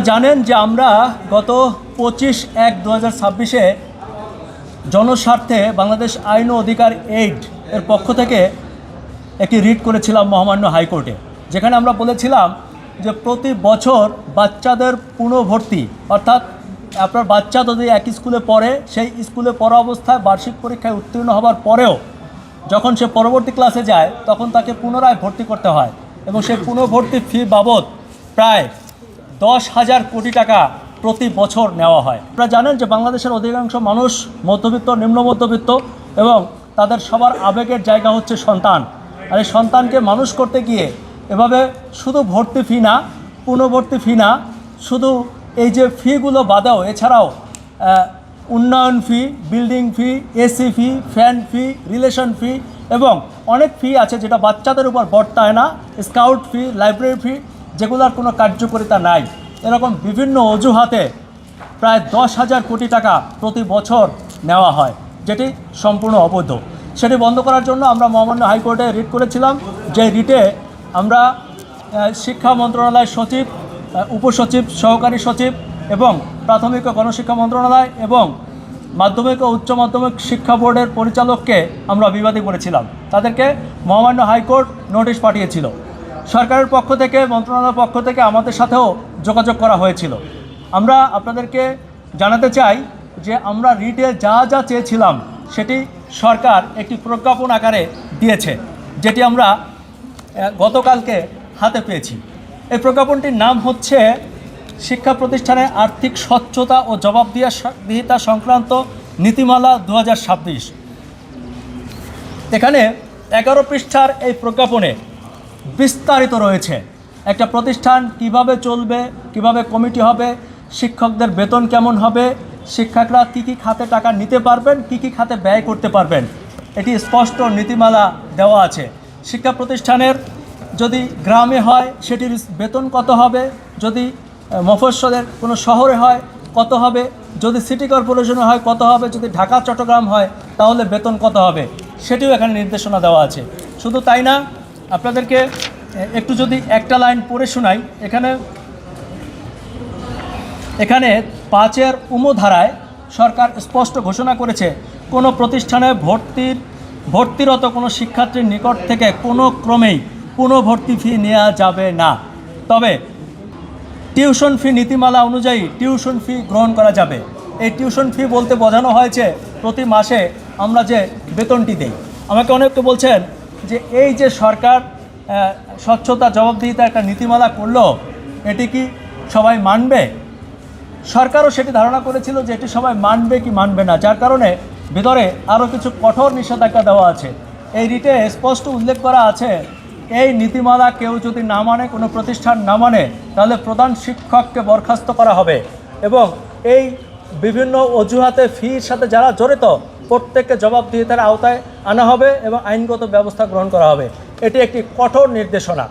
জানেন যে আমরা গত 25/1/2026 জনস্বার্থে বাংলাদেশ আইন ও অধিকার এইড এর পক্ষ থেকে একটি রিট করেছিলাম মহামান্য হাইকোর্টে, যেখানে আমরা বলেছিলাম যে প্রতি বছর বাচ্চাদের পুনর্ভর্তি, অর্থাৎ আপনার বাচ্চা যদি এক স্কুলে পড়ে, সেই স্কুলে পড়া অবস্থায় বার্ষিক পরীক্ষায় উত্তীর্ণ হবার পরেও যখন সে পরবর্তী ক্লাসে যায় তখন তাকে পুনরায় ভর্তি করতে হয় এবং সেই পুনর্ভর্তি ফি বাবদ প্রায় 10,000 কোটি টাকা প্রতি বছর নেওয়া হয়। আপনারা জানেন যে বাংলাদেশের অধিকাংশ মানুষ মধ্যবিত্ত, নিম্ন মধ্যবিত্ত এবং তাদের সবার আবেগের জায়গা হচ্ছে সন্তান। আর এই সন্তানকে মানুষ করতে গিয়ে এভাবে শুধু ভর্তি ফি না, পুনর্ভর্তি ফি না, শুধু এই যে ফিগুলো বাদেও এছাড়াও উন্নয়ন ফি, বিল্ডিং ফি, এসি ফি, ফ্যান ফি, রিলেশন ফি এবং অনেক ফি আছে যেটা বাচ্চাদের উপর বর্তায় না, স্কাউট ফি, লাইব্রেরি ফি, যেগুলোর কোনো কার্যকারিতা নাই। এরকম বিভিন্ন অজুহাতে প্রায় 10,000 কোটি টাকা প্রতি বছর নেওয়া হয়, যেটি সম্পূর্ণ অবৈধ। সেটি বন্ধ করার জন্য আমরা মহামান্য হাইকোর্টে রিট করেছিলাম। যে রিটে আমরা শিক্ষা মন্ত্রণালয়ের সচিব, উপসচিব, সহকারী সচিব এবং প্রাথমিক ও গণশিক্ষা মন্ত্রণালয় এবং মাধ্যমিক ও উচ্চ মাধ্যমিক শিক্ষা বোর্ডের পরিচালককে আমরা বিবাদী করেছিলাম। তাদেরকে মহামান্য হাইকোর্ট নোটিশ পাঠিয়েছিল। সরকারের পক্ষ থেকে, মন্ত্রণালয়ের পক্ষ থেকে আমাদের সাথেও যোগাযোগ করা হয়েছিল। আমরা আপনাদেরকে জানাতে চাই যে আমরা রিটে যা যা চেয়েছিলাম সেটি সরকার একটি প্রজ্ঞাপন আকারে দিয়েছে, যেটি আমরা গতকালকে হাতে পেয়েছি। এই প্রজ্ঞাপনটির নাম হচ্ছে শিক্ষা প্রতিষ্ঠানে আর্থিক স্বচ্ছতা ও জবাবদিহিতা সংক্রান্ত নীতিমালা 2026। এখানে 11 পৃষ্ঠার এই প্রজ্ঞাপনে বিস্তারিত রয়েছে একটা প্রতিষ্ঠান কিভাবে চলবে, কিভাবে কমিটি হবে, শিক্ষকদের বেতন কেমন হবে, শিক্ষকরা কী কী খাতে টাকা নিতে পারবেন, কী কী খাতে ব্যয় করতে পারবেন, এটি স্পষ্ট নীতিমালা দেওয়া আছে। শিক্ষা প্রতিষ্ঠানের যদি গ্রামে হয় সেটির বেতন কত হবে, যদি মফস্বলের কোনো শহরে হয় কত হবে, যদি সিটি কর্পোরেশনে হয় কত হবে, যদি ঢাকা চট্টগ্রাম হয় তাহলে বেতন কত হবে, সেটিও এখানে নির্দেশনা দেওয়া আছে। শুধু তাই না, আপনাদেরকে একটু যদি একটা লাইন পড়ে শোনাই। এখানে 5-এর ধারায় সরকার স্পষ্ট ঘোষণা করেছে কোনো প্রতিষ্ঠানে ভর্তিরত কোনো শিক্ষার্থীর নিকট থেকে কোনো ক্রমেই পুনর্ভর্তি ফি নেওয়া যাবে না। তবে টিউশন ফি নীতিমালা অনুযায়ী টিউশন ফি গ্রহণ করা যাবে। এই টিউশন ফি বলতে বোঝানো হয়েছে প্রতি মাসে আমরা যে বেতনটি দেই। আমাকে অনেকে বলছেন যে এই যে সরকার স্বচ্ছতা জবাবদিহিতা একটা নীতিমালা করলো, এটি কি সবাই মানবে? সরকারও সেটি ধারণা করেছিল যে এটি সবাই মানবে কি মানবে না, যার কারণে ভিতরে আরও কিছু কঠোর নিষেধাজ্ঞা দেওয়া আছে। এই রিটে স্পষ্ট উল্লেখ করা আছে এই নীতিমালা কেউ যদি না মানে, কোনো প্রতিষ্ঠান না মানে, তাহলে প্রধান শিক্ষককে বরখাস্ত করা হবে এবং এই বিভিন্ন অজুহাতে ফির সাথে যারা জড়িত প্রত্যেককে জবাবদিহিতার আওতায় আনা হবে এবং আইনগত ব্যবস্থা গ্রহণ করা হবে। এটি একটি কঠোর নির্দেশনা।